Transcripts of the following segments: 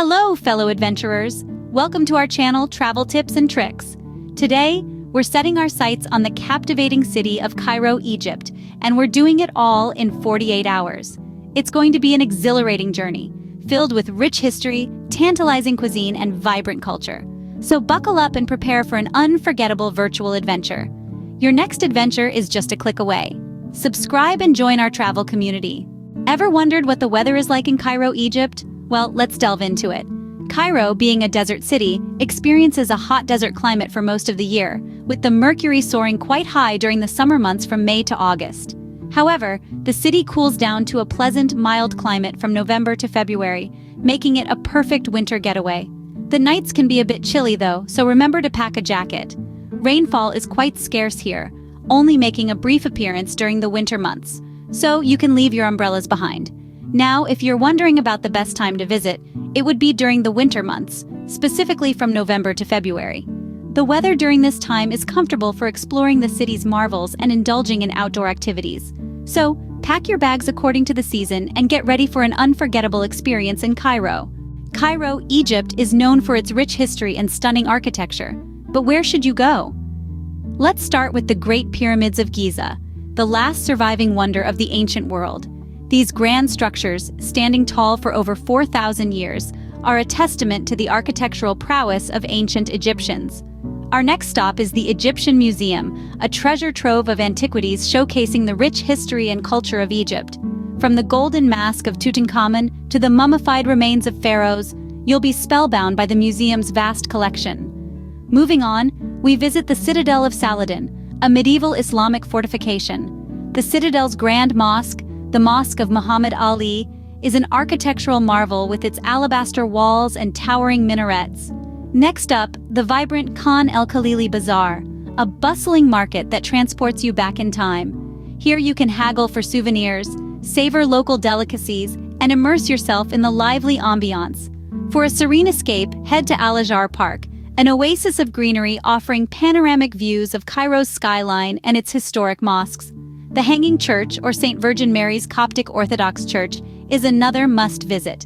Hello, fellow adventurers! Welcome to our channel, Travel Tips and Tricks. Today, we're setting our sights on the captivating city of Cairo, Egypt, and we're doing it all in 48 hours. It's going to be an exhilarating journey, filled with rich history, tantalizing cuisine, and vibrant culture. So buckle up and prepare for an unforgettable virtual adventure. Your next adventure is just a click away. Subscribe and join our travel community. Ever wondered what the weather is like in Cairo, Egypt? Well, let's delve into it. Cairo, being a desert city, experiences a hot desert climate for most of the year, with the mercury soaring quite high during the summer months from May to August. However, the city cools down to a pleasant, mild climate from November to February, making it a perfect winter getaway. The nights can be a bit chilly though, so remember to pack a jacket. Rainfall is quite scarce here, only making a brief appearance during the winter months, so you can leave your umbrellas behind. Now, if you're wondering about the best time to visit, it would be during the winter months, specifically from November to February. The weather during this time is comfortable for exploring the city's marvels and indulging in outdoor activities. So, pack your bags according to the season and get ready for an unforgettable experience in Cairo. Cairo, Egypt is known for its rich history and stunning architecture. But where should you go? Let's start with the Great Pyramids of Giza, the last surviving wonder of the ancient world. These grand structures, standing tall for over 4,000 years, are a testament to the architectural prowess of ancient Egyptians. Our next stop is the Egyptian Museum, a treasure trove of antiquities showcasing the rich history and culture of Egypt. From the golden mask of Tutankhamun to the mummified remains of pharaohs, you'll be spellbound by the museum's vast collection. Moving on, we visit the Citadel of Saladin, a medieval Islamic fortification. The Citadel's Grand Mosque, the Mosque of Muhammad Ali, is an architectural marvel with its alabaster walls and towering minarets. Next up, the vibrant Khan el-Khalili Bazaar, a bustling market that transports you back in time. Here you can haggle for souvenirs, savor local delicacies, and immerse yourself in the lively ambiance. For a serene escape, head to Al-Azhar Park, an oasis of greenery offering panoramic views of Cairo's skyline and its historic mosques. The Hanging Church, or St. Virgin Mary's Coptic Orthodox Church, is another must-visit.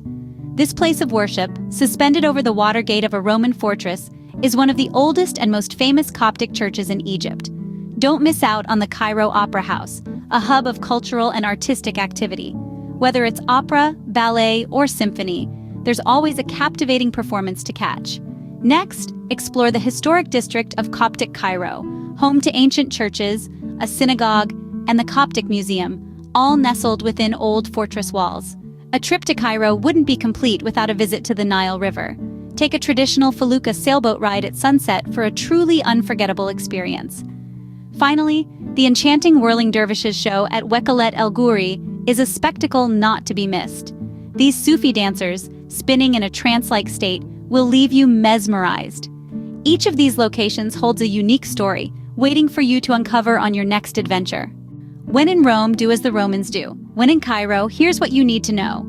This place of worship, suspended over the water gate of a Roman fortress, is one of the oldest and most famous Coptic churches in Egypt. Don't miss out on the Cairo Opera House, a hub of cultural and artistic activity. Whether it's opera, ballet, or symphony, there's always a captivating performance to catch. Next, explore the historic district of Coptic Cairo, home to ancient churches, a synagogue, and the Coptic Museum, all nestled within old fortress walls. A trip to Cairo wouldn't be complete without a visit to the Nile River. Take a traditional felucca sailboat ride at sunset for a truly unforgettable experience. Finally, the enchanting whirling dervishes show at Wekalet El Gouri is a spectacle not to be missed. These Sufi dancers, spinning in a trance-like state, will leave you mesmerized. Each of these locations holds a unique story, waiting for you to uncover on your next adventure. When in Rome, do as the Romans do. When in Cairo, here's what you need to know.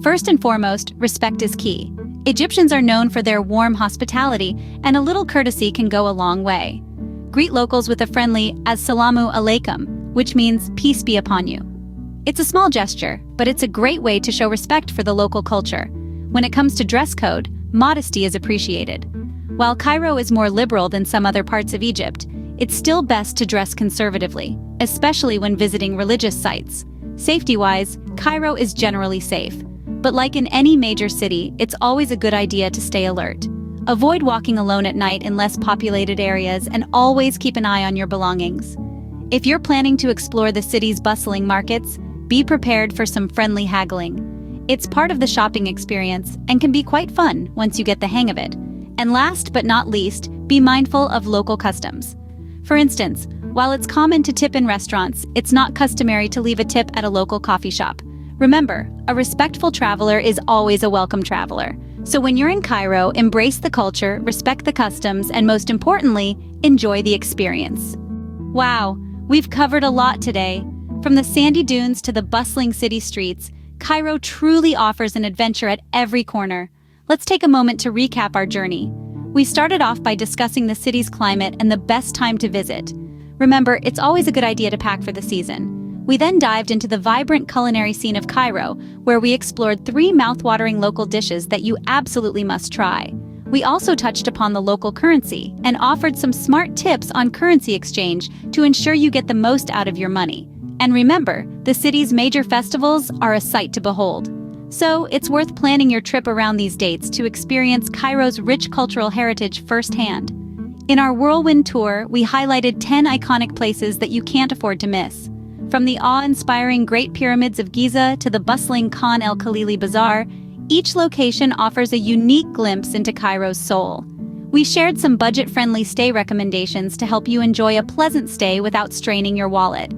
First and foremost, respect is key. Egyptians are known for their warm hospitality, and a little courtesy can go a long way. Greet locals with a friendly "Assalamu alaikum," which means peace be upon you. It's a small gesture, but it's a great way to show respect for the local culture. When it comes to dress code, modesty is appreciated. While Cairo is more liberal than some other parts of Egypt, it's still best to dress conservatively, especially when visiting religious sites. Safety-wise, Cairo is generally safe. But like in any major city, it's always a good idea to stay alert. Avoid walking alone at night in less populated areas and always keep an eye on your belongings. If you're planning to explore the city's bustling markets, be prepared for some friendly haggling. It's part of the shopping experience and can be quite fun once you get the hang of it. And last but not least, be mindful of local customs. For instance, while it's common to tip in restaurants, it's not customary to leave a tip at a local coffee shop. Remember, a respectful traveler is always a welcome traveler. So when you're in Cairo, embrace the culture, respect the customs, and most importantly, enjoy the experience. Wow, we've covered a lot today. From the sandy dunes to the bustling city streets, Cairo truly offers an adventure at every corner. Let's take a moment to recap our journey. We started off by discussing the city's climate and the best time to visit. Remember, it's always a good idea to pack for the season. We then dived into the vibrant culinary scene of Cairo, where we explored 3 mouth-watering local dishes that you absolutely must try. We also touched upon the local currency and offered some smart tips on currency exchange to ensure you get the most out of your money. And remember, the city's major festivals are a sight to behold. So, it's worth planning your trip around these dates to experience Cairo's rich cultural heritage firsthand. In our whirlwind tour, we highlighted 10 iconic places that you can't afford to miss. From the awe-inspiring Great Pyramids of Giza to the bustling Khan el-Khalili Bazaar, each location offers a unique glimpse into Cairo's soul. We shared some budget-friendly stay recommendations to help you enjoy a pleasant stay without straining your wallet.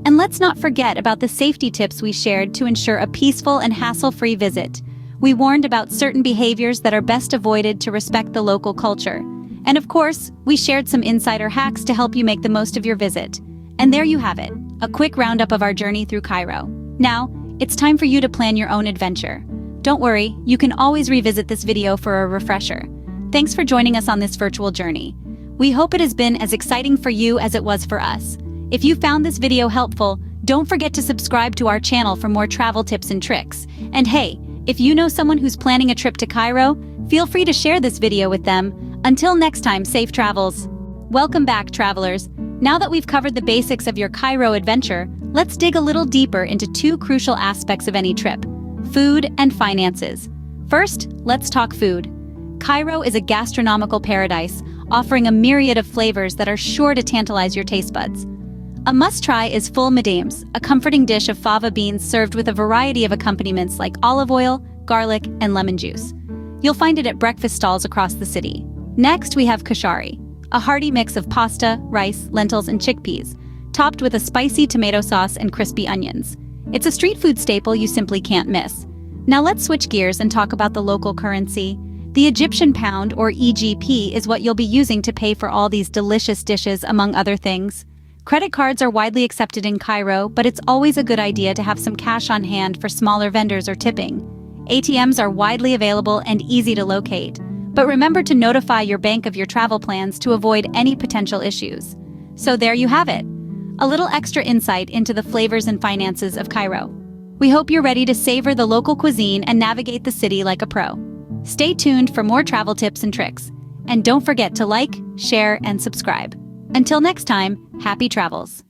And let's not forget about the safety tips we shared to ensure a peaceful and hassle-free visit. We warned about certain behaviors that are best avoided to respect the local culture. And of course, we shared some insider hacks to help you make the most of your visit. And there you have it, a quick roundup of our journey through Cairo. Now, it's time for you to plan your own adventure. Don't worry, you can always revisit this video for a refresher. Thanks for joining us on this virtual journey. We hope it has been as exciting for you as it was for us. If you found this video helpful, don't forget to subscribe to our channel for more travel tips and tricks. And hey, if you know someone who's planning a trip to Cairo, feel free to share this video with them. Until next time, safe travels. Welcome back, travelers. Now that we've covered the basics of your Cairo adventure, let's dig a little deeper into 2 crucial aspects of any trip: food and finances. First, let's talk food. Cairo is a gastronomical paradise, offering a myriad of flavors that are sure to tantalize your taste buds. A must-try is ful medames, a comforting dish of fava beans served with a variety of accompaniments like olive oil, garlic, and lemon juice. You'll find it at breakfast stalls across the city. Next, we have koshary, a hearty mix of pasta, rice, lentils, and chickpeas, topped with a spicy tomato sauce and crispy onions. It's a street food staple you simply can't miss. Now let's switch gears and talk about the local currency. The Egyptian pound, or EGP, is what you'll be using to pay for all these delicious dishes, among other things. Credit cards are widely accepted in Cairo, but it's always a good idea to have some cash on hand for smaller vendors or tipping. ATMs are widely available and easy to locate, but remember to notify your bank of your travel plans to avoid any potential issues. So there you have it, a little extra insight into the flavors and finances of Cairo. We hope you're ready to savor the local cuisine and navigate the city like a pro. Stay tuned for more travel tips and tricks. And don't forget to like, share, and subscribe. Until next time, happy travels.